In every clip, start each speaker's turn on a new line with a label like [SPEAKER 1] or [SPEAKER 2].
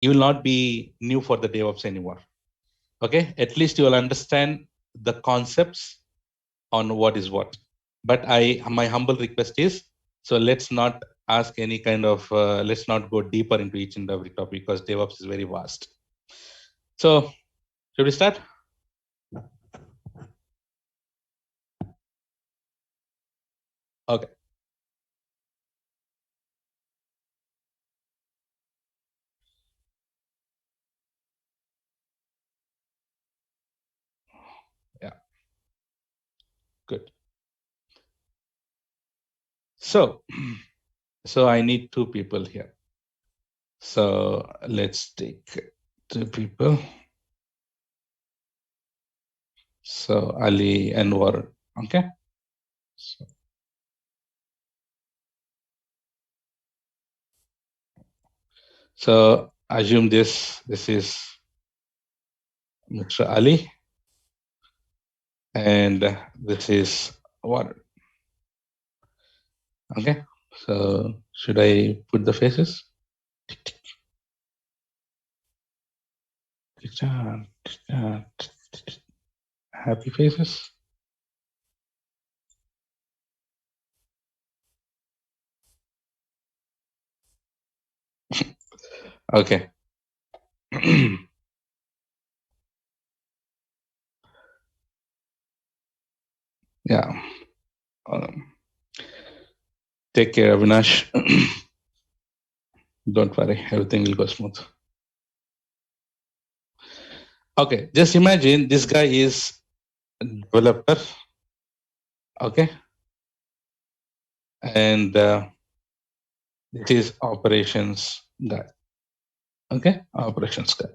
[SPEAKER 1] you will not be new for the DevOps anymore. Okay, at least you will understand the concepts on what is what. But my humble request is, so let's not ask any kind of, let's not go deeper into each and every topic because DevOps is very vast. So should we start? Okay. Yeah, good. So, so I need two people here. So let's take two people. So Ali and Warren. Okay. So, so assume this is Mr. Ali, and this is Warren. Okay. So should I put the faces? Happy faces. Okay. Yeah. Take care, Avinash. Don't worry, everything will go smooth. Okay, just imagine this guy is a developer. Okay. And this is operations guy. Okay, operations guy.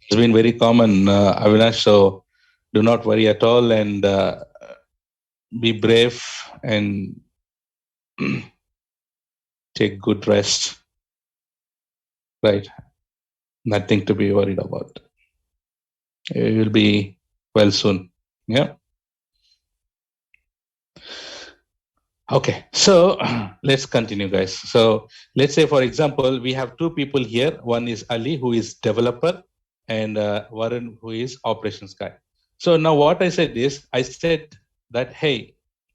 [SPEAKER 1] It's been very common, Avinash. So do not worry at all, and be brave and take good rest. Right, nothing to be worried about. You will be well soon. Yeah. Okay, so let's continue, guys. So let's say, for example, we have two people here. One is Ali, who is developer, and Varun, who is operations guy. So now what I said is, I said that, hey,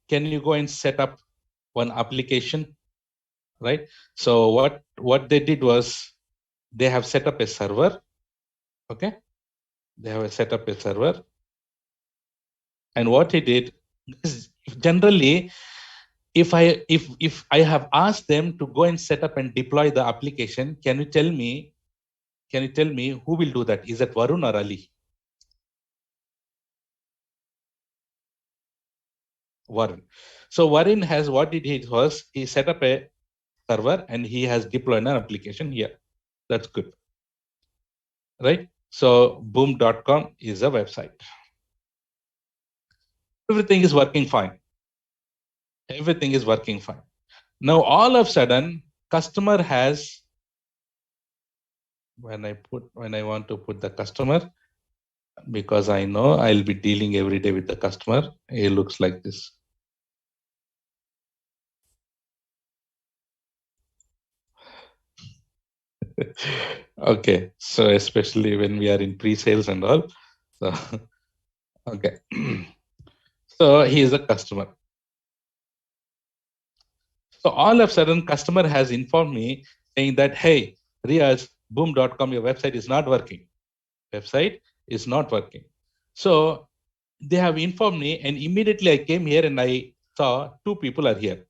[SPEAKER 1] can you go and set up one application, right? So what they did was they have set up a server. Okay, they have set up a server, and what he did is generally, if I have asked them to go and set up and deploy the application, can you tell me who will do that? Is that Varun or Ali? Varun. So Varun has, what did he was, he set up a server and he has deployed an application here. That's good, right? So boom.com is a website. Everything is working fine. Everything is working fine. Now all of a sudden, customer has, when I want to put the customer, because I know I'll be dealing every day with the customer. It looks like this. Okay, so especially when we are in pre-sales and all. So, okay. So he is a customer. So all of a sudden, customer has informed me saying that, hey, Riaz, boom.com, your website is not working. Website is not working. So they have informed me, and immediately I came here and I saw two people are here,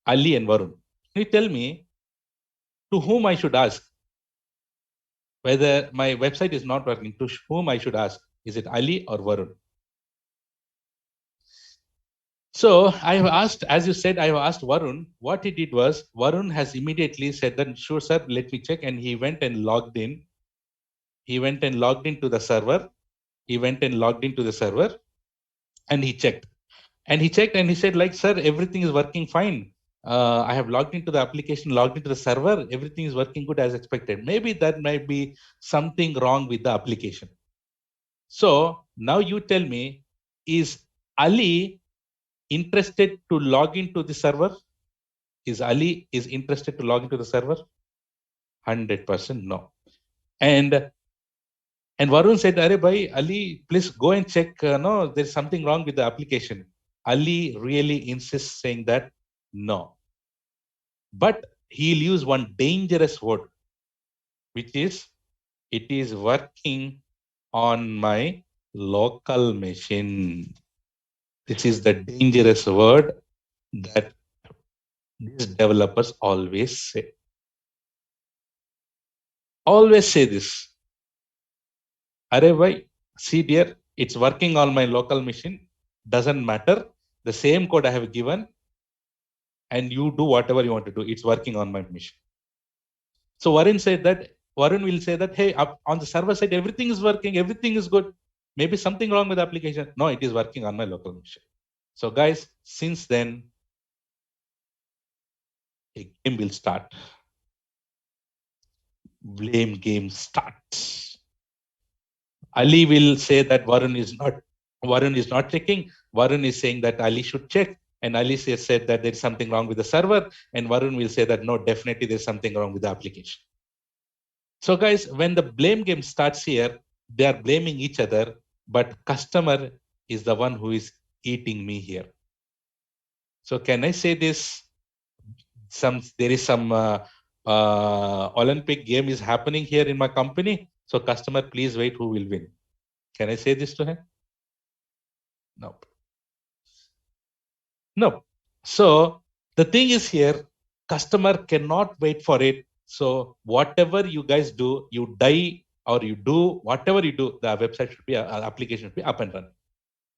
[SPEAKER 1] Ali and Varun. Can you tell me to whom I should ask whether my website is not working? To whom I should ask? Is it Ali or Varun? So I have asked, as you said, I have asked Varun. What he did was, Varun has immediately said that, sure, sir, let me check. And he went and logged in. He went and logged into the server. He went and logged into the server and he checked. And he checked and he said, like, sir, everything is working fine. I have logged into the application, logged into the server. Everything is working good as expected. Maybe that might be something wrong with the application. So now you tell me, is Ali interested to log into the server? Is Ali is interested to log into the server? 100% no. And Varun said, "Arey bhai, Ali, please go and check. No, there's something wrong with the application." Ali really insists, saying that no. But he'll use one dangerous word, which is it is working on my local machine. This is the dangerous word that these developers always say. Always say this. Arey bhai, see dear, it's working on my local machine. Doesn't matter. The same code I have given, and you do whatever you want to do. It's working on my machine. So Varun will say that, hey, up on the server side, everything is working, everything is good. Maybe something wrong with the application. No, it is working on my local machine. So guys, since then, a game will start. Blame game starts. Ali will say that Varun is not checking. Varun is saying that Ali should check. And Ali said that there's something wrong with the server. And Varun will say that no, definitely there's something wrong with the application. So guys, when the blame game starts here, they are blaming each other, but customer is the one who is eating me here. So can I say this? There is some Olympic game is happening here in my company. So customer, please wait, who will win? Can I say this to him? No. No. So the thing is here, customer cannot wait for it. So whatever you guys do, you die or you do whatever you do, the website should be, application should be up and running.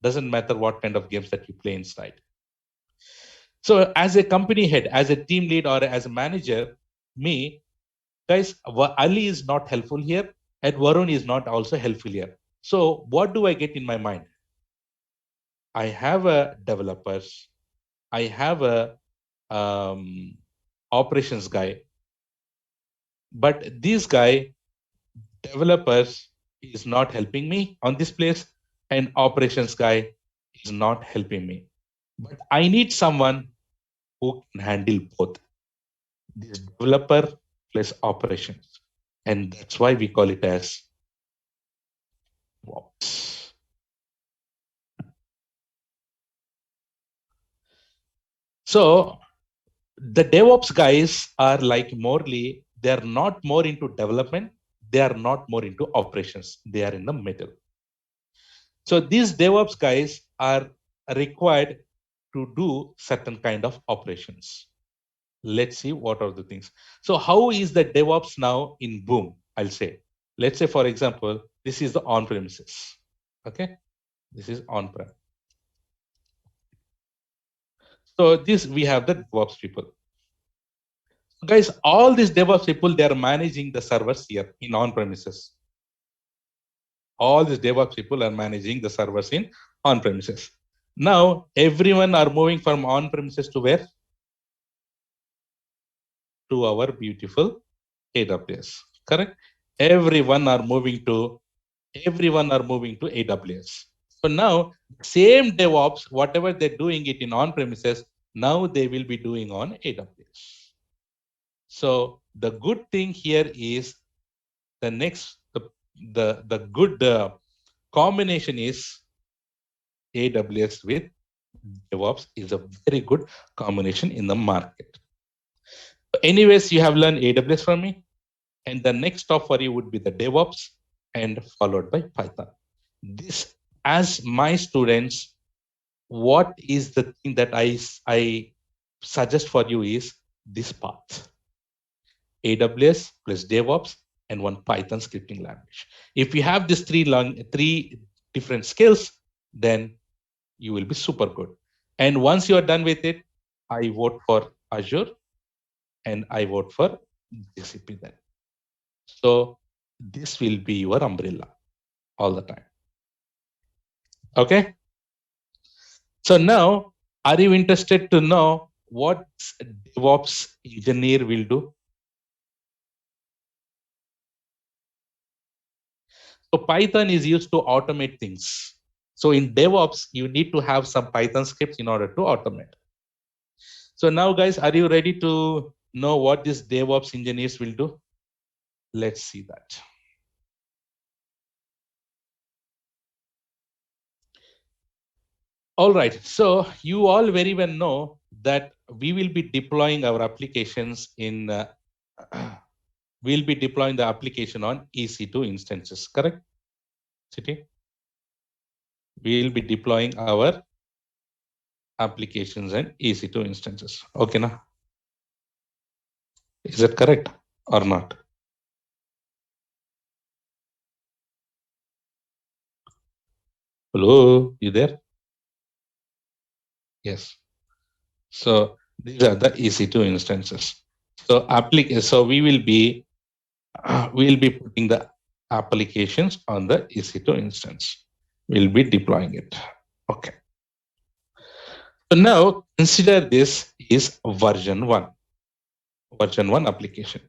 [SPEAKER 1] Doesn't matter what kind of games that you play inside. So as a company head, as a team lead or as a manager, me, guys, Ali is not helpful here and Varun is not also helpful here. So what do I get in my mind? I have a developers, I have a operations guy, but this guy, developers, is not helping me on this place, and operations guy is not helping me. But I need someone who can handle both. This developer plus operations. And that's why we call it as DevOps. So the DevOps guys are like morely, they're not more into development, they are not more into operations, they are in the middle. So these DevOps guys are required to do certain kind of operations. Let's see what are the things. So how is the DevOps now in boom? I'll say, let's say, for example, this is the on-premises. Okay, this is on-prem. So this, we have the DevOps people. Guys, all these DevOps people, they are managing the servers here in on-premises. All these DevOps people are managing the servers in on-premises. Now, everyone are moving from on-premises to where? To our beautiful AWS, correct? Everyone are moving to AWS. So now, same DevOps, whatever they're doing it in on-premises, now they will be doing on AWS. So the good thing here is the good combination is AWS with DevOps is a very good combination in the market. Anyways, you have learned AWS from me, and the next stop for you would be the DevOps and followed by Python. This, as my students, what is the thing that I suggest for you is this path: AWS plus DevOps and one Python scripting language. If you have these three different skills, then you will be super good. And once you are done with it, I vote for Azure and I vote for GCP then. So this will be your umbrella all the time. Okay. So now, are you interested to know what DevOps engineer will do? So Python is used to automate things. So in DevOps, you need to have some Python scripts in order to automate. So now, guys, are you ready to know what these DevOps engineers will do? Let's see that. All right. So you all very well know that we will be deploying our applications in. We'll be deploying the application on EC2 instances. Correct, City? We'll be deploying our applications and EC2 instances. Okay, now is that correct or not? Hello, you there? Yes. So these are the EC2 instances. So so we will be we'll be putting the applications on the EC2 instance. We'll be deploying it. Okay. So now consider this is version 1. Version 1 application.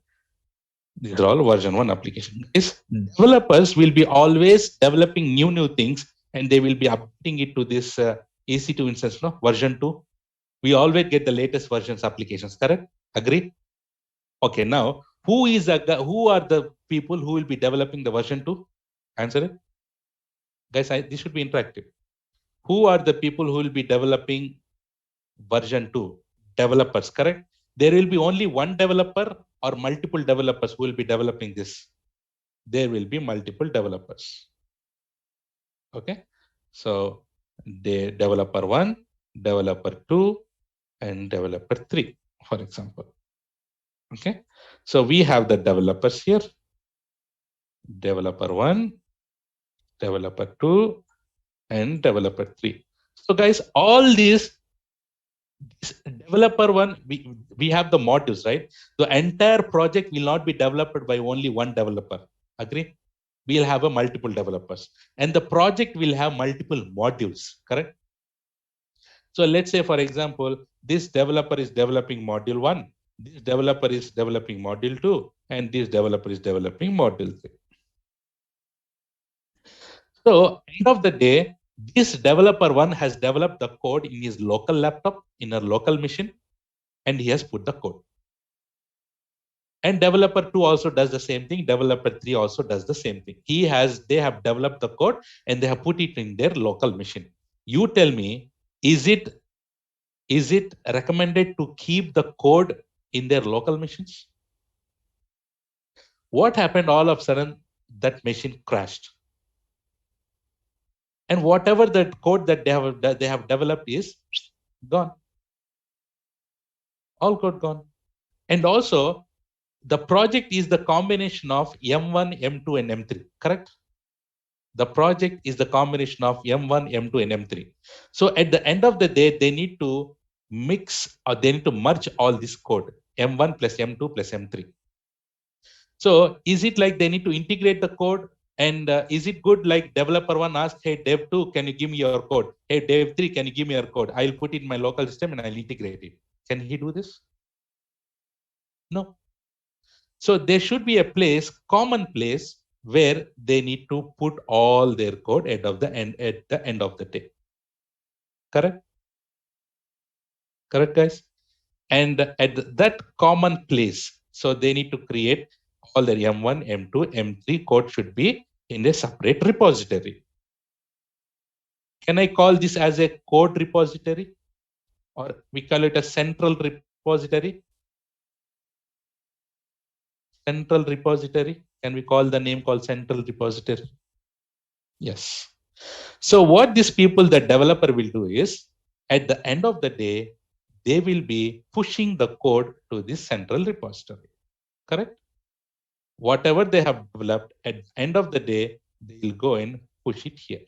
[SPEAKER 1] These are all version 1 application. Developers will be always developing new things and they will be updating it to this EC2 instance, no? Version 2. We always get the latest versions applications, correct? Agree? Okay, now who are the people who will be developing the version 2? Answer it. Guys, this should be interactive. Who are the people who will be developing version 2? Developers, correct? There will be only one developer or multiple developers who will be developing this. There will be multiple developers. Okay, so the developer 1, developer 2, and developer 3, for example. Okay, so we have the developers here. Developer 1, developer 2, and developer 3. So guys, all these developer 1, we have the modules, right? The entire project will not be developed by only one developer. Agree? We'll have a multiple developers and the project will have multiple modules, correct? So let's say, for example, this developer is developing module 1, this developer is developing module 2, and this developer is developing module 3. So end of the day, this developer 1 has developed the code in his local laptop, in a local machine, and he has put the code. And developer 2 also does the same thing. Developer 3 also does the same thing. They have developed the code and they have put it in their local machine. You tell me, is it recommended to keep the code in their local machines? What happened all of a sudden? That machine crashed. And whatever that code that they have developed is gone. All code gone. And also, the project is the combination of M1, M2, and M3, correct? The project is the combination of M1, M2, and M3. So at the end of the day, they need to mix or they need to merge all this code, M1 plus M2 plus M3. So is it like they need to integrate the code? And is it good like developer 1 asked, hey, dev 2, can you give me your code? Hey, dev 3, can you give me your code? I'll put it in my local system and I'll integrate it. Can he do this? No. So there should be a common place, where they need to put all their code at the end of the day. Correct? Correct, guys? And at that common place, so they need to create all their M1, M2, M3 code should be in a separate repository. Can I call this as a code repository? Or we call it a central repository? Central repository. Can we call the name called central repository? Yes. So what these people, the developer will do is, at the end of the day, they will be pushing the code to this central repository. Correct? Whatever they have developed, at the end of the day, they'll go and push it here.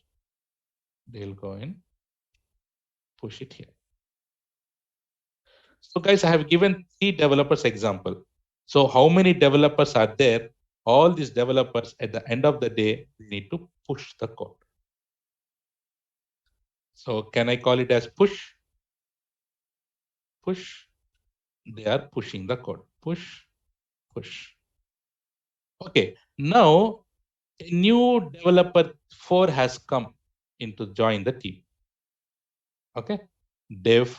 [SPEAKER 1] They'll go and push it here. So guys, I have given 3 developers example. So how many developers are there? All these developers at the end of the day need to push the code. So can I call it as push? Push. They are pushing the code. Push, push. Okay. Now a new developer 4 has come in to join the team. Okay. Dev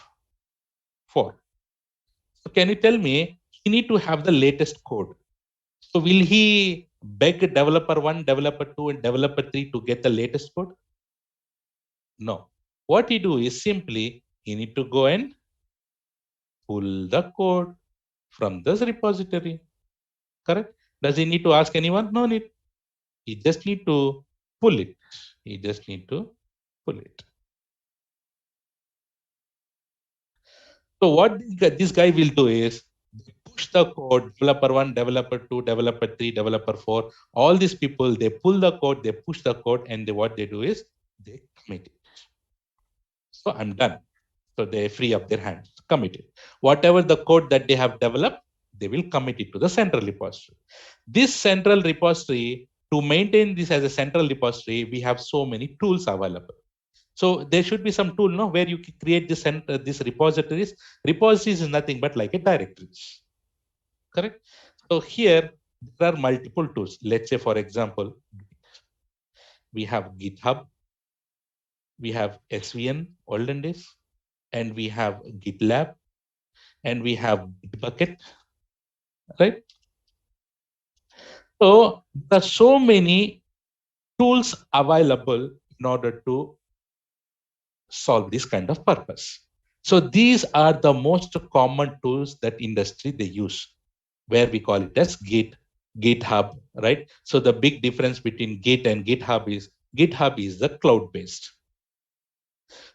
[SPEAKER 1] 4. So can you tell me, he need to have the latest code. So will he beg developer 1, developer 2, and developer 3 to get the latest code? No. What he do is simply, he need to go and pull the code from this repository. Correct? Does he need to ask anyone? No need. He just need to pull it. He just need to pull it. So what this guy will do is push the code, developer 1, developer 2, developer 3, developer 4. All these people, they pull the code, they push the code, and what they do is they commit it. So I'm done. So they free up their hands, commit it. Whatever the code that they have developed, they will commit it to the central repository. This central repository, to maintain this as a central repository, we have so many tools available. So there should be some tool, no, where you can create this this repositories. Repositories is nothing but like a directories. Correct? So here there are multiple tools. Let's say, for example, we have GitHub, we have SVN, olden days, and we have GitLab, and we have Bitbucket, right? So there are so many tools available in order to solve this kind of purpose. So these are the most common tools that industry they use, where we call it as GitHub, right? So the big difference between Git and GitHub is the cloud-based.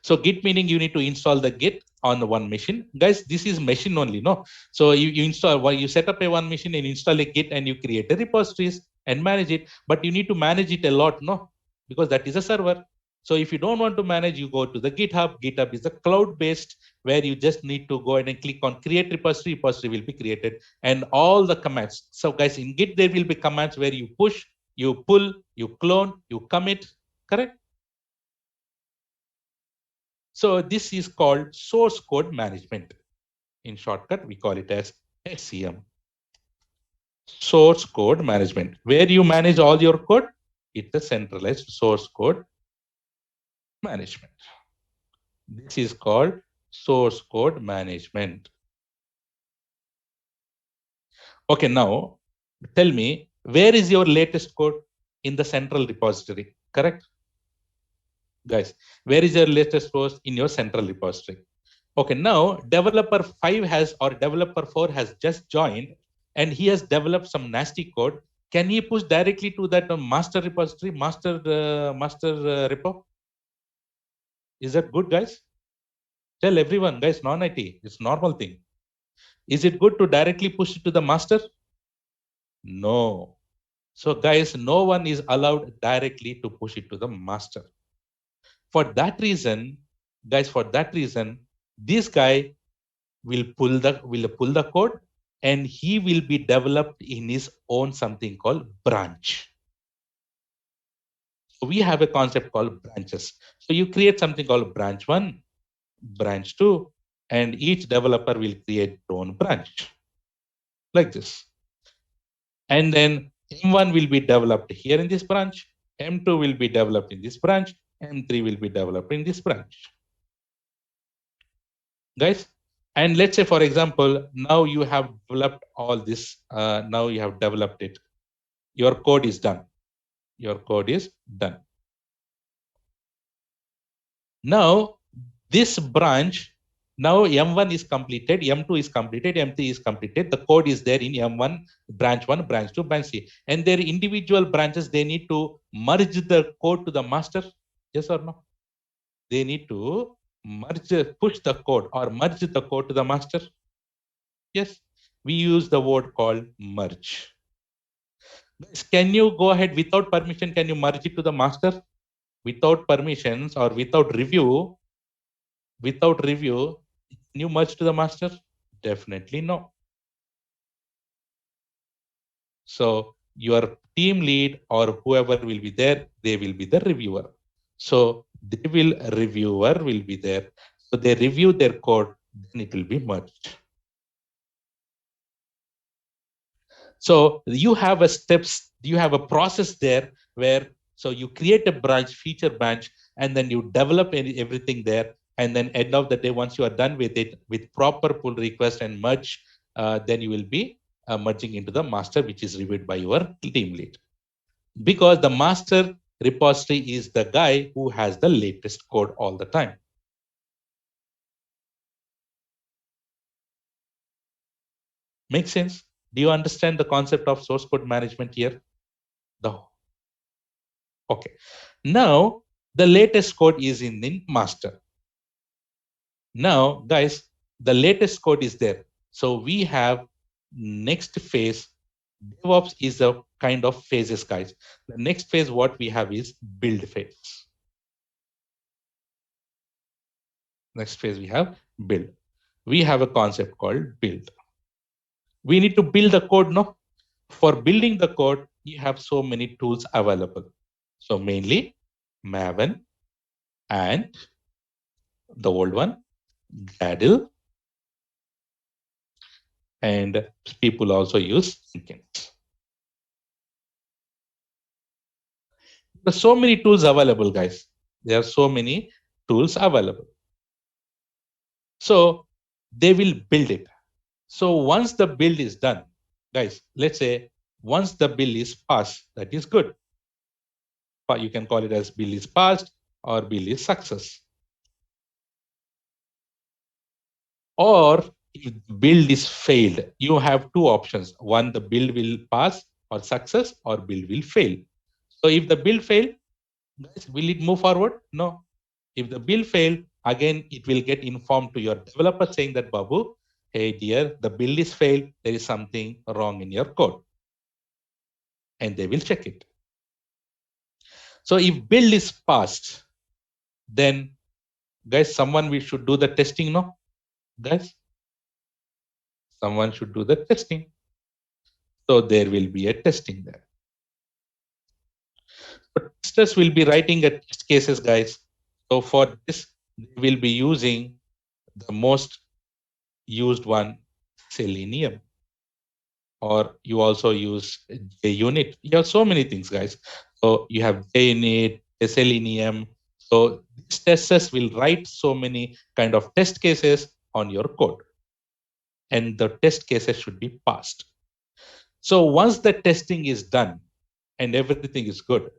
[SPEAKER 1] So Git meaning you need to install the Git on the one machine. Guys, this is machine only, no? So you install, you set up a one machine and install a Git and you create a repositories and manage it. But you need to manage it a lot, no? Because that is a server. So if you don't want to manage, you go to the GitHub. GitHub is a cloud-based where you just need to go ahead and click on create repository. Repository will be created and all the commands. So guys, in Git, there will be commands where you push, you pull, you clone, you commit, correct? So this is called source code management. In shortcut, we call it as SCM. Source code management. Where you manage all your code, it's a centralized source code management. This is called source code management. Okay, now tell me, where is your latest code? In the central repository, correct? Guys, where is your latest code? In your central repository. Okay, now developer 5 has or developer 4 has just joined and he has developed some nasty code. Can he push directly to that master repository, master repo? Is that good, guys? Tell everyone, guys, non-IT, it's normal thing. Is it good to directly push it to the master? No. So guys, no one is allowed directly to push it to the master. For that reason, guys, this guy will pull the code and he will be developed in his own something called branch. So we have a concept called branches. So you create something called branch 1, branch 2, and each developer will create their own branch like this. And then M1 will be developed here in this branch, M2 will be developed in this branch, M3 will be developed in this branch. Guys, and let's say, for example, now you have developed all this. Now you have developed it. Your code is done. Your code is done. Now, this branch, now M1 is completed, M2 is completed, M3 is completed. The code is there in M1, branch 1, branch 2, branch 3. And their individual branches, they need to merge the code to the master. Yes or no? They need to push the code or merge the code to the master. Yes, we use the word called merge. Can you go ahead without permission? Can you merge it to the master? Without permissions or without review, can you merge to the master? Definitely no. So your team lead or whoever will be there, they will be the reviewer. So reviewer will be there. So they review their code, then it will be merged. So you have a process there where, so you create a branch, feature branch, and then you develop everything there. And then end of the day, once you are done with it, with proper pull request and merge, then you will be merging into the master, which is reviewed by your team lead. Because the master repository is the guy who has the latest code all the time. Make sense? Do you understand the concept of source code management here? Okay. Now, the latest code is in the master. Now, guys, the latest code is there. So we have next phase. DevOps is a kind of phases, guys. The next phase, what we have is build phase. Next phase, we have build. We have a concept called build. We need to build the code, no? For building the code, you have so many tools available. So mainly Maven and the old one, Gradle, and people also use Jenkins. There's so many tools available, guys. There are so many tools available. So they will build it. So once the build is done, guys, let's say once the build is passed, that is good. But you can call it as build is passed or build is success. Or if the build is failed, you have two options. One, the build will pass or success, or build will fail. So if the build fail, guys, will it move forward? No. If the build fail, again, it will get informed to your developer saying that, Babu, hey dear, the build is failed. There is something wrong in your code. And they will check it. So if build is passed, then guys, someone we should do the testing, no? Guys, someone should do the testing. So there will be a testing there. But testers will be writing a test cases, guys. So for this, they will be using the most used one, Selenium. Or you also use JUnit. You have so many things, guys. So you have JUnit, Selenium. So these testers will write so many kind of test cases on your code. And the test cases should be passed. So once the testing is done and everything is good,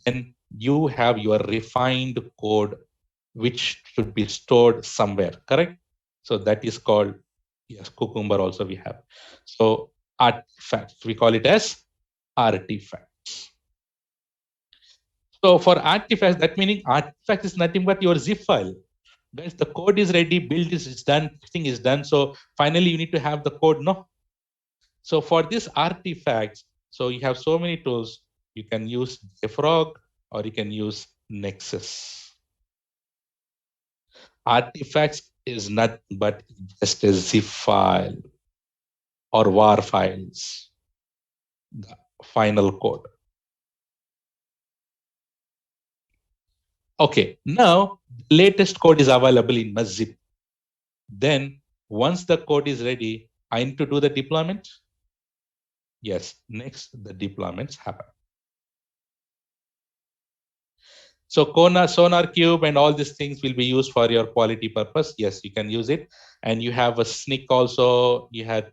[SPEAKER 1] then you have your refined code, which should be stored somewhere, correct? So that is called, yes, Cucumber also we have. So artifacts, we call it as artifacts. So for artifacts, that meaning artifact is nothing but your zip file. Guys, the code is ready, build is done, testing is done. So finally you need to have the code, no? So for this artifacts, so you have so many tools. You can use JFrog or you can use Nexus. Artifacts is nothing but just a zip file or WAR files, the final code. Okay, now the latest code is available in my zip. Then once the code is ready, I need to do the deployment. Yes, next the deployments happen. So SonarQube and all these things will be used for your quality purpose. Yes, you can use it. And you have a Snyk also, you have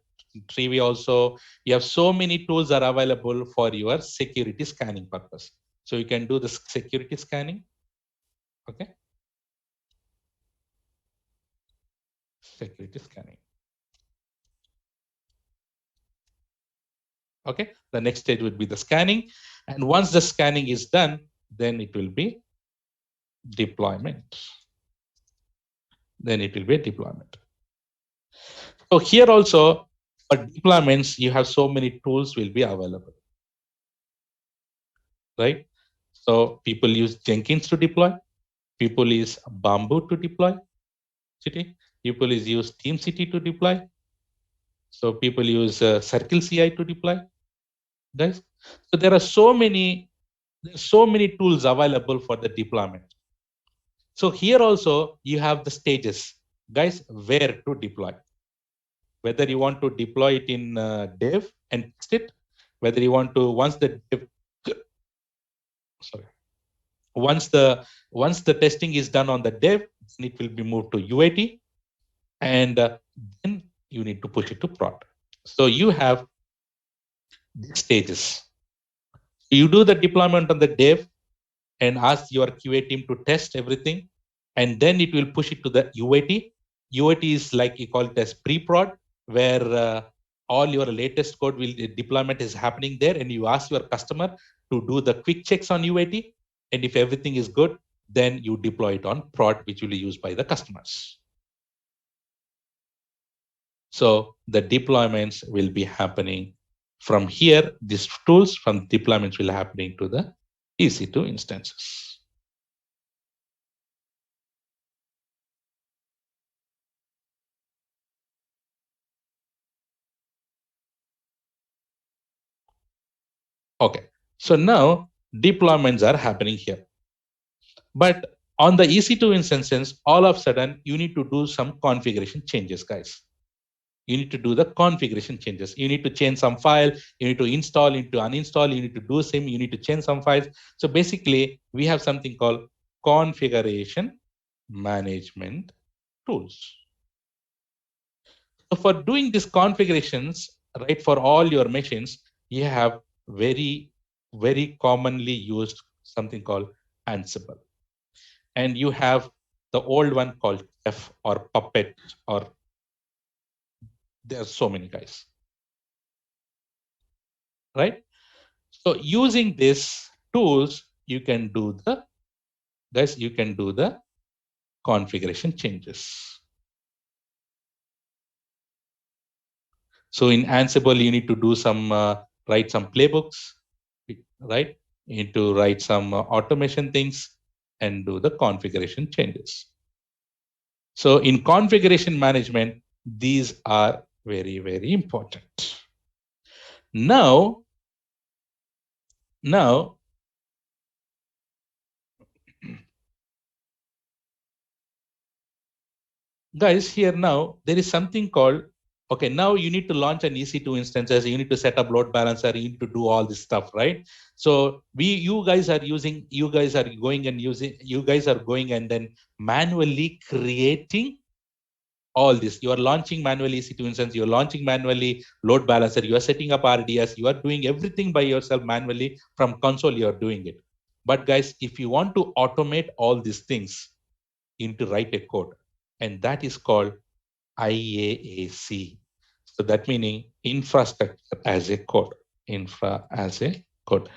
[SPEAKER 1] Trivy also. You have so many tools are available for your security scanning purpose. So you can do the security scanning. Okay. Security scanning. Okay. The next stage would be the scanning. And once the scanning is done, then it will be deployment. Then it will be a deployment. So here also for deployments, you have so many tools will be available, right? So people use Jenkins to deploy. People use Bamboo to deploy. People use TeamCity to deploy. So people use Circle CI to deploy. Guys, so there are so many tools available for the deployment. So here also you have the stages, guys, where to deploy. Whether you want to deploy it in dev and test it, whether you want to once the testing is done on the dev, it will be moved to UAT, and then you need to push it to prod. So you have these stages. You do the deployment on the dev and ask your QA team to test everything, and then it will push it to the UAT. UAT is like you call it as pre-prod, where all your latest code will deployment is happening there, and you ask your customer to do the quick checks on UAT, and if everything is good, then you deploy it on prod, which will be used by the customers. So the deployments will be happening from here. These tools from deployments will happening to the EC2 instances. Okay, so now deployments are happening here. But on the EC2 instances, all of a sudden, you need to do some configuration changes, guys. You need to do the configuration changes. You need to change some file. You need to install, you need to uninstall, you need to do sim, you need to change some files. So basically, we have something called configuration management tools. So for doing these configurations, right, for all your machines, you have very, very commonly used something called Ansible. And you have the old one called Chef or Puppet, or there are so many guys, right? So using these tools, you can do the configuration changes. So in Ansible, you need to do some write some playbooks, right? You need to write some automation things and do the configuration changes. So in configuration management, these are very, very important. Now, guys, here now, there is something called, okay, now you need to launch an EC2 instances, you need to set up load balancer, you need to do all this stuff, right? So you guys are going and then manually creating all this. You are launching manually EC2 instance, you're launching manually load balancer, you are setting up RDS, you are doing everything by yourself manually from console, you are doing it. But guys, if you want to automate all these things, you need to write a code, and that is called IaaC. So that meaning infrastructure as a code, infra as a code.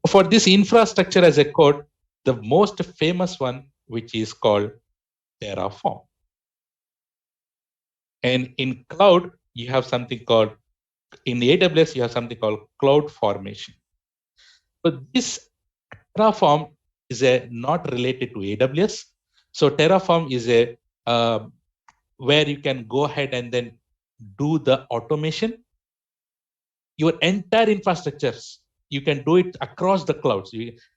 [SPEAKER 1] For this infrastructure as a code, the most famous one, which is called Terraform. And in cloud, you have something called, in the AWS, you have something called CloudFormation. But this Terraform is not related to AWS. So Terraform is where you can go ahead and then do the automation. Your entire infrastructures, you can do it across the clouds.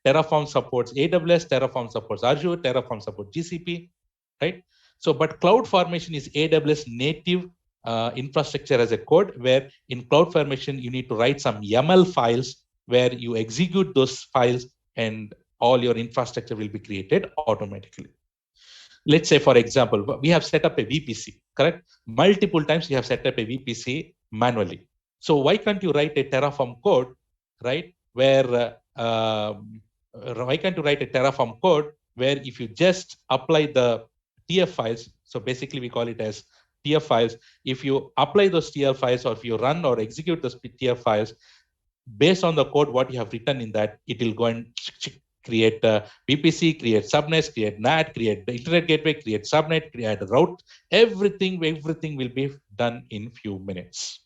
[SPEAKER 1] Terraform supports AWS, Terraform supports Azure, Terraform supports GCP, right? So, but CloudFormation is AWS native infrastructure as a code, where in CloudFormation, you need to write some YAML files where you execute those files and all your infrastructure will be created automatically. Let's say, for example, we have set up a VPC, correct? Multiple times we have set up a VPC manually. So why can't you write a Terraform code, right? Where why can't you write a Terraform code where if you just apply the TF files, so basically we call it as TF files. If you apply those TF files, or if you run or execute those TF files, based on the code what you have written in that, it will go and create VPC, create subnets, create NAT, create the internet gateway, create subnet, create a route. Everything will be done in few minutes.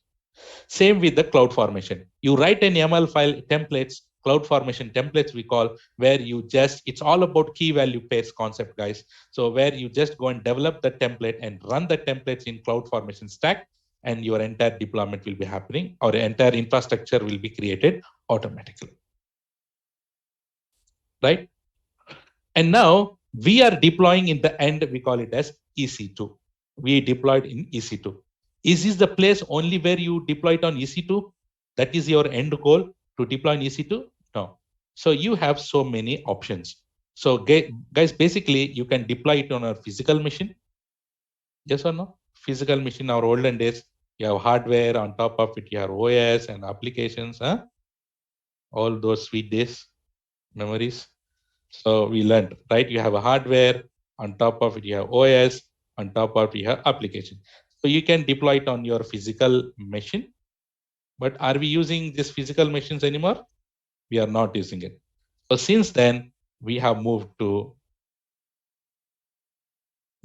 [SPEAKER 1] Same with the CloudFormation. You write an YAML file templates, CloudFormation templates we call, where you just, it's all about key value pairs concept, guys. So where you just go and develop the template and run the templates in CloudFormation stack, and your entire deployment will be happening, or entire infrastructure will be created automatically. Right? And now we are deploying in the end, we call it as EC2. We deployed in EC2. Is this the place only where you deploy it on EC2? That is your end goal, to deploy in EC2? No. So you have so many options. So guys, basically you can deploy it on a physical machine. Yes or no? Physical machine, our olden days, you have hardware, on top of it you have OS and applications, huh? All those sweet days, memories. So we learned, right? You have a hardware, on top of it you have OS, on top of it you have application. So you can deploy it on your physical machine. But are we using these physical machines anymore? We are not using it. So since then, we have moved to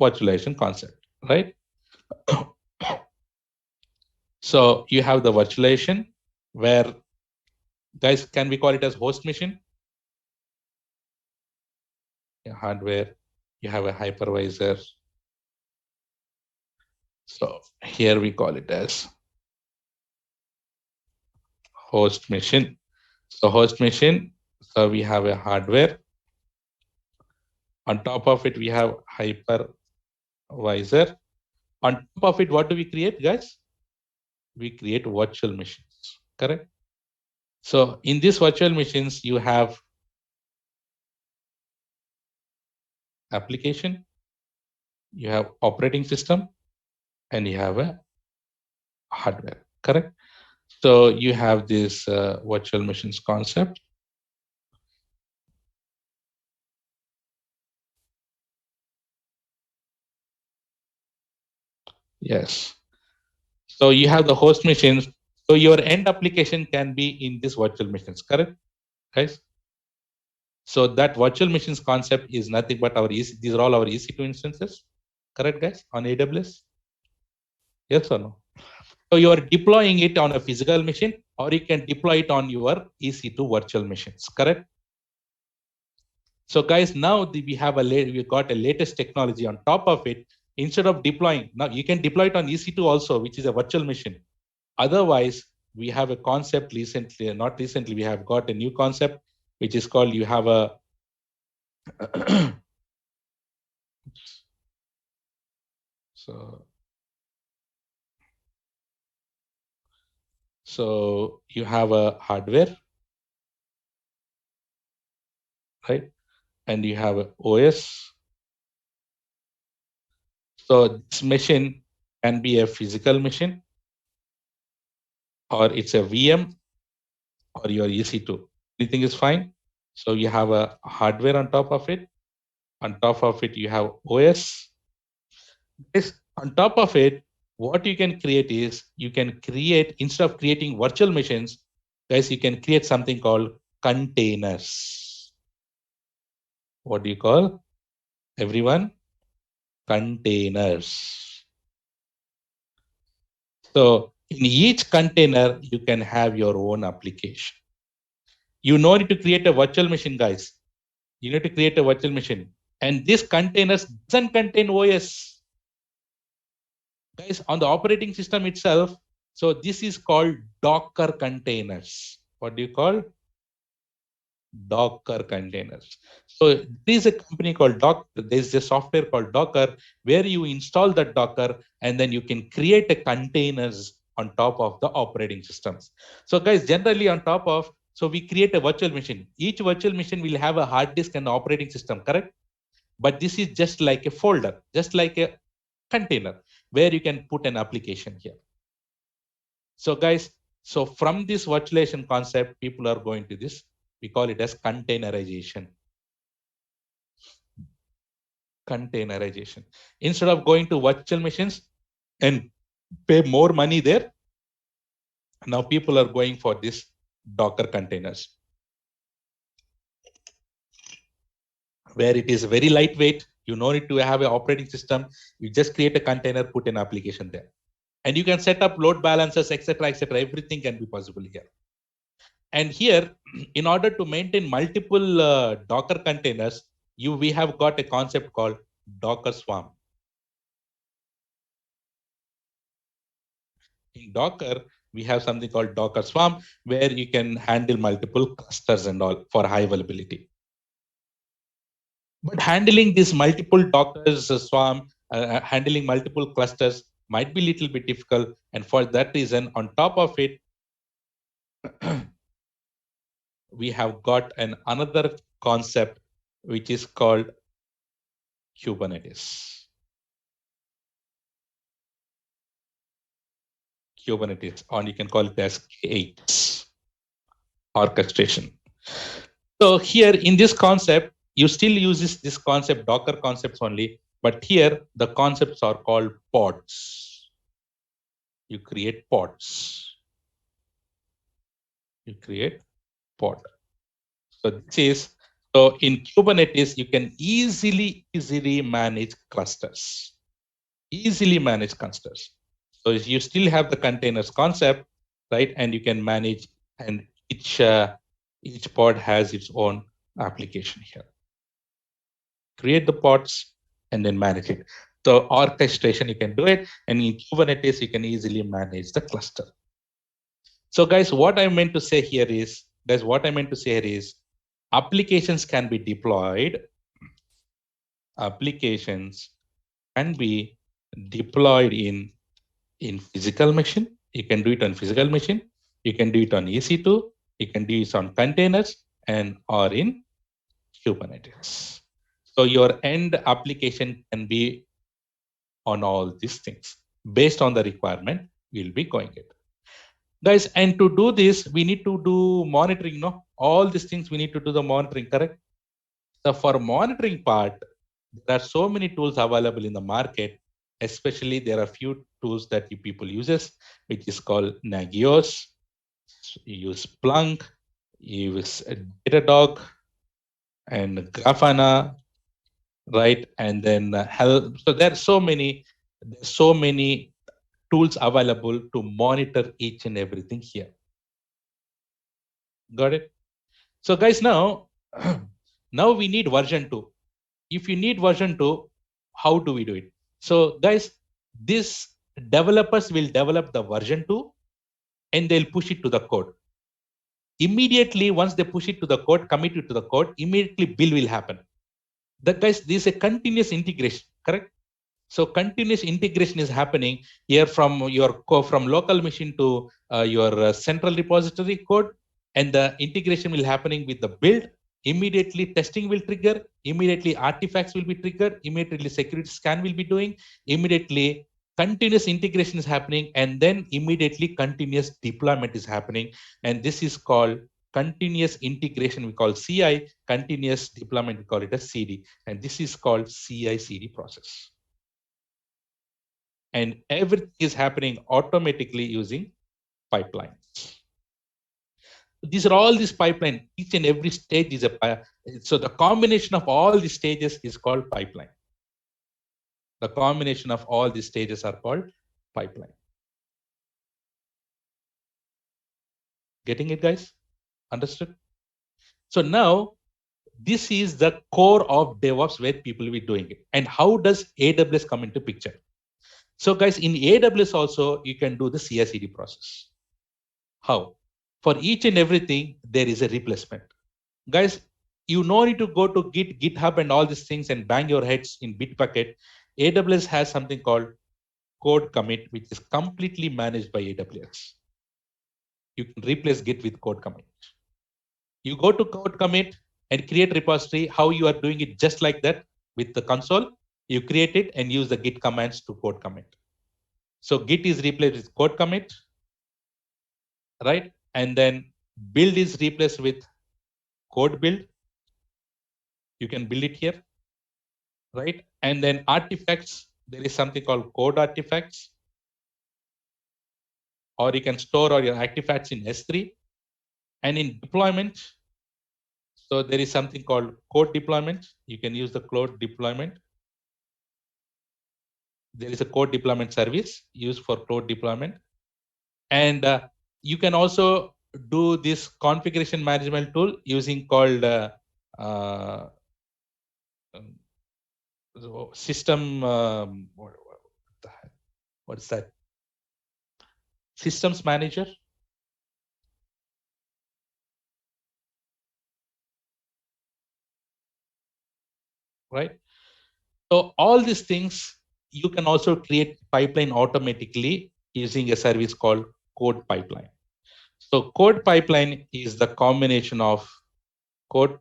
[SPEAKER 1] virtualization concept, right? So you have the virtualization where, guys, can we call it as host machine? Hardware, you have a hypervisor. So here we call it as host machine. So host machine, so we have a hardware. On top of it, we have hypervisor. On top of it, what do we create, guys? We create virtual machines, correct? So in these virtual machines, you have application, you have operating system, and you have a hardware, correct? So you have this virtual machines concept. Yes. So you have the host machines. So your end application can be in this virtual machines, correct, guys? So that virtual machines concept is nothing but our EC, these are all our EC2 instances, correct, guys, on AWS? Yes or no? So you are deploying it on a physical machine, or you can deploy it on your EC2 virtual machines, correct? So guys, now we have we got a latest technology on top of it. Instead of deploying, now you can deploy it on EC2 also, which is a virtual machine. Otherwise, we have a concept recently, not recently, we have got a new concept, which is called, you have a so you have a hardware, right? And you have a OS. So this machine can be a physical machine, or it's a VM, or your EC2. Anything is fine. So you have a hardware on top of it. On top of it, you have OS. This on top of it, what you can create is, you can create, instead of creating virtual machines, guys, you can create something called containers. What do you call, everyone? Containers. So in each container, you can have your own application. You need to create a virtual machine, guys. You need to create a virtual machine. And this containers doesn't contain OS. Guys, on the operating system itself, so this is called Docker containers. What do you call? Docker containers. So there is a company called Docker. There's a software called Docker where you install that Docker and then you can create a containers on top of the operating systems. So guys, generally on top of, so we create a virtual machine. Each virtual machine will have a hard disk and operating system, correct? But this is just like a folder, just like a container where you can put an application here. So guys, so from this virtualization concept, people are going to this, we call it as containerization. Containerization. Instead of going to virtual machines and pay more money there, now people are going for this Docker containers, where it is very lightweight. You don't need to have an operating system. You just create a container, put an application there. And you can set up load balancers, etc., etc. Everything can be possible here. And here, in order to maintain multiple Docker containers, we have got a concept called Docker Swarm. In Docker, we have something called Docker Swarm, where you can handle multiple clusters and all for high availability. But handling this multiple Dockers Swarm, handling multiple clusters might be a little bit difficult. And for that reason, on top of it, we have got another concept which is called Kubernetes. Kubernetes, or you can call it as K8 orchestration. So here in this concept, you still use this concept, Docker concepts only, but here the concepts are called pods. You create pods. You create pod. So this is, so in Kubernetes, you can easily manage clusters. Easily manage clusters. So you still have the containers concept, right? And you can manage, and each pod has its own application here. Create the pods and then manage it. So orchestration, you can do it. And in Kubernetes, you can easily manage the cluster. So guys, what I meant to say here is, applications can be deployed. Applications can be deployed in physical machine. You can do it on physical machine. You can do it on EC2. You can do it on containers and or in Kubernetes. So your end application can be on all these things. Based on the requirement, we'll be going it. Guys, and to do this, we need to do monitoring, no? All these things we need to do the monitoring, correct? So for monitoring part, there are so many tools available in the market. Especially there are few tools that you people uses, which is called Nagios. You use Splunk, you use Datadog and Grafana, right? And then Helm. So there's so many tools available to monitor each and everything here. Got it? So guys, now we need version 2. If you need version 2, how do we do it? So guys, this developers will develop the version 2 and they'll push it to the code. Immediately, once they push it to the code, commit it to the code, immediately build will happen. That guys, this is a continuous integration, correct? So continuous integration is happening here from from local machine to your central repository code, and the integration will happening with the build. Immediately testing will trigger. Immediately artifacts will be triggered. Immediately security scan will be doing. Immediately continuous integration is happening, and then immediately continuous deployment is happening. And this is called continuous integration. We call CI. Continuous deployment, we call it a CD. And this is called CI/CD process. And everything is happening automatically using pipelines. These are all this pipeline. Each and every stage is a so the combination of all the stages is called pipeline. The combination of all these stages are called pipeline. Getting it, guys? Understood? So now this is the core of DevOps where people will be doing it. And how does AWS come into picture? So guys, in AWS also, you can do the CI/CD process. How? For each and everything, there is a replacement. Guys, you no need to go to GitHub and all these things and bang your heads in Bitbucket. AWS has something called code commit, which is completely managed by AWS. You can replace Git with code commit. You go to code commit and create repository. How you are doing it just like that with the console. You create it and use the Git commands to code commit. So Git is replaced with code commit, right? And then build is replaced with code build. You can build it here, right? And then artifacts, there is something called code artifacts, or you can store all your artifacts in S3. And in deployment, so there is something called code deployment. You can use the code deployment. There is a code deployment service used for code deployment. And you can also do this configuration management tool using called system, what's that? Systems manager. Right? So all these things, you can also create pipeline automatically using a service called code pipeline. So code pipeline is the combination of code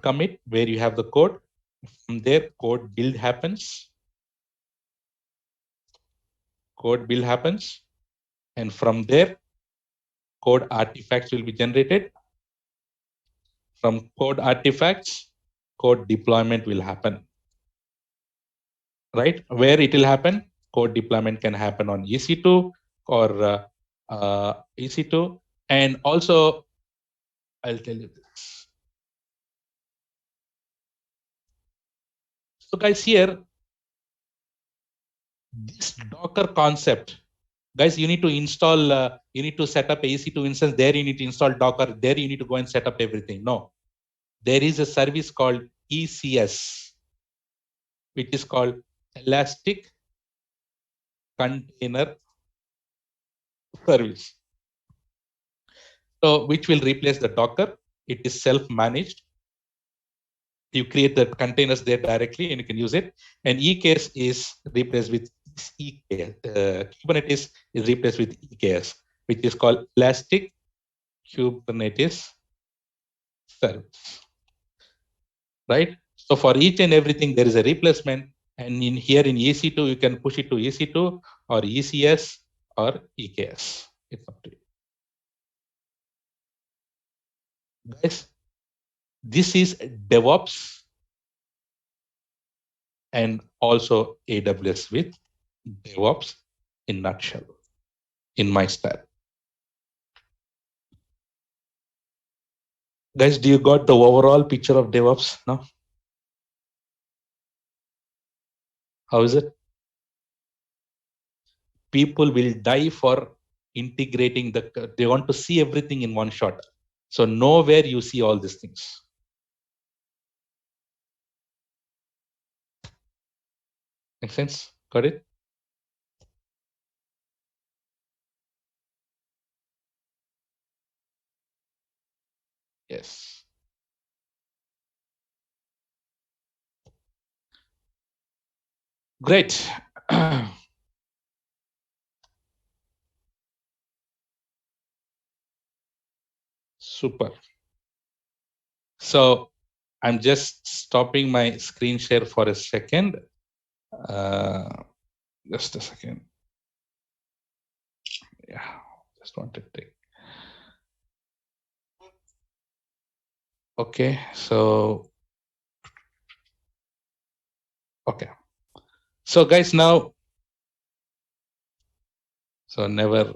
[SPEAKER 1] commit, where you have the code. From there, code build happens. And from there, code artifacts will be generated. From code artifacts, code deployment will happen. Right? Where it will happen? Code deployment can happen on EC2 or EC2. And also, I'll tell you this. So guys, here, this Docker concept, guys, you need to install, you need to set up a EC2 instance. There you need to install Docker. There you need to go and set up everything. No, there is a service called ECS, which is called Elastic Container Service. So which will replace the Docker. It is self-managed. You create the containers there directly and you can use it. And EKS is replaced with EKS. Kubernetes is replaced with EKS, which is called Elastic Kubernetes Service. Right? So for each and everything, there is a replacement. And in here in EC2, you can push it to EC2 or ECS or EKS. It's up to you. Guys, this is DevOps and also AWS with DevOps in nutshell, in my style. Guys, do you got the overall picture of DevOps now? How is it? People will die for integrating they want to see everything in one shot. So nowhere you see all these things. Make sense? Got it? Yes. Great. Super. So I'm just stopping my screen share for a second. Just a second. Yeah, just want to take. Okay, so okay. So guys, now, so never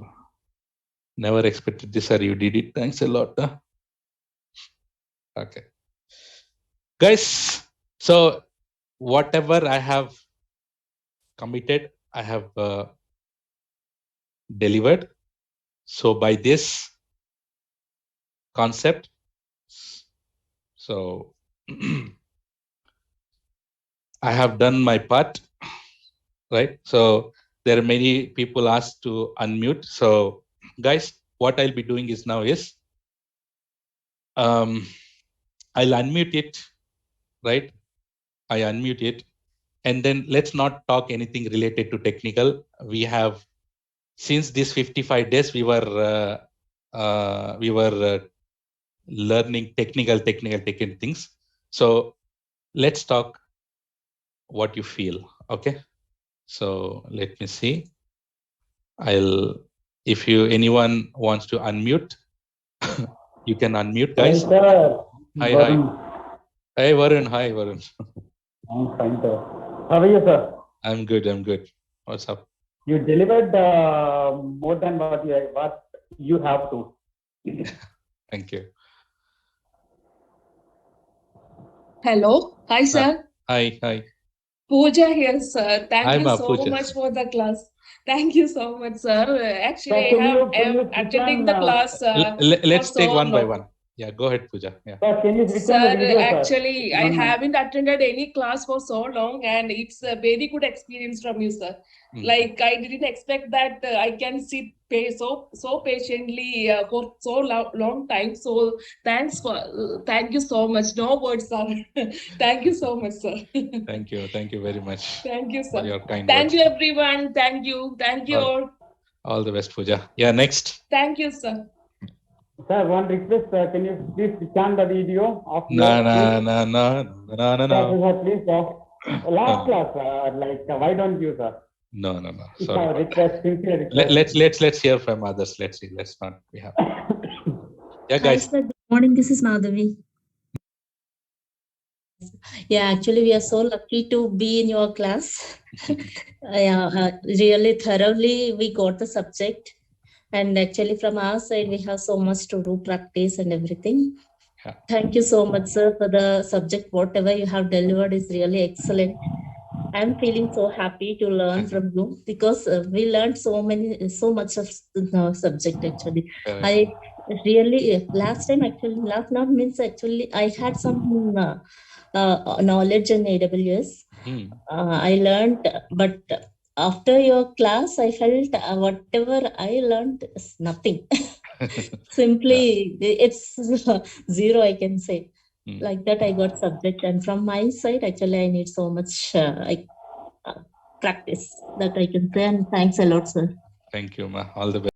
[SPEAKER 1] expected this, or you did it. Thanks a lot. Huh? Okay. Guys, so whatever I have committed, I have delivered. So by this concept, so I have done my part, right? So there are many people asked to unmute. So guys, what I'll be doing is now is I'll unmute it, right? I unmute it, and then let's not talk anything related to technical. We have, since these 55 days, we were learning technical things. So let's talk what you feel. Okay. So let me see. If anyone wants to unmute, you can unmute, guys.
[SPEAKER 2] Hi, sir.
[SPEAKER 1] Hi. Hey, Varun. Hi, Varun.
[SPEAKER 2] I'm fine, sir. How are you, sir?
[SPEAKER 1] I'm good. What's up?
[SPEAKER 2] You delivered more than what you have to.
[SPEAKER 1] Thank you.
[SPEAKER 3] Hello. Hi, sir.
[SPEAKER 1] Hi.
[SPEAKER 3] Pooja here, sir. Thank
[SPEAKER 1] Hi,
[SPEAKER 3] you
[SPEAKER 1] Ma,
[SPEAKER 3] so
[SPEAKER 1] Pooja.
[SPEAKER 3] much for the class. Thank you so much, sir. Actually,
[SPEAKER 2] Sir,
[SPEAKER 3] I am attending the class
[SPEAKER 1] Let's
[SPEAKER 3] for
[SPEAKER 1] take
[SPEAKER 3] so
[SPEAKER 1] one by
[SPEAKER 3] long.
[SPEAKER 1] one. Yeah, go ahead, Pooja. Yeah.
[SPEAKER 2] Sir, can you switch on
[SPEAKER 3] Sir,
[SPEAKER 2] the video, sir?
[SPEAKER 3] actually, I haven't attended any class for so long, and it's a very good experience from you, sir. Like, I didn't expect that I can sit so patiently for so long time. So thank you so much. No words, sir. Thank you so much, sir.
[SPEAKER 1] Thank you very much.
[SPEAKER 3] Thank you,
[SPEAKER 1] For
[SPEAKER 3] sir.
[SPEAKER 1] your kind
[SPEAKER 3] Thank
[SPEAKER 1] words.
[SPEAKER 3] you, everyone. Thank you all.
[SPEAKER 1] All the best, Pooja. Yeah, next.
[SPEAKER 3] Thank you, sir.
[SPEAKER 2] Sir, one request, can you please switch on the video of
[SPEAKER 1] No,
[SPEAKER 2] your
[SPEAKER 1] no, no, no, no, no, no.
[SPEAKER 2] Sir, please, last class, why don't you, sir?
[SPEAKER 1] No, no, no.
[SPEAKER 2] It's
[SPEAKER 1] Sorry
[SPEAKER 2] our
[SPEAKER 1] about that.
[SPEAKER 2] request, sincere request.
[SPEAKER 1] Let's hear from others. Let's see. Let's not. We have. Yeah,
[SPEAKER 4] Hi,
[SPEAKER 1] guys.
[SPEAKER 4] sir. Good morning. This is Madhavi. Yeah, actually, we are so lucky to be in your class. Really thoroughly, we got the subject. And actually, from our side, we have so much to do, practice and everything.
[SPEAKER 1] Yeah.
[SPEAKER 4] Thank you so much, sir, for the subject. Whatever you have delivered is really excellent. I'm feeling so happy to learn from you because we learned so much of the subject actually. I really last not means actually I had some knowledge in AWS. I learned, but after your class, I felt whatever I learned is nothing. Simply, it's zero, I can say. Like that, I got subject, and from my side, actually, I need so much practice that I can say. And thanks a lot, sir.
[SPEAKER 1] Thank you, ma. All the best.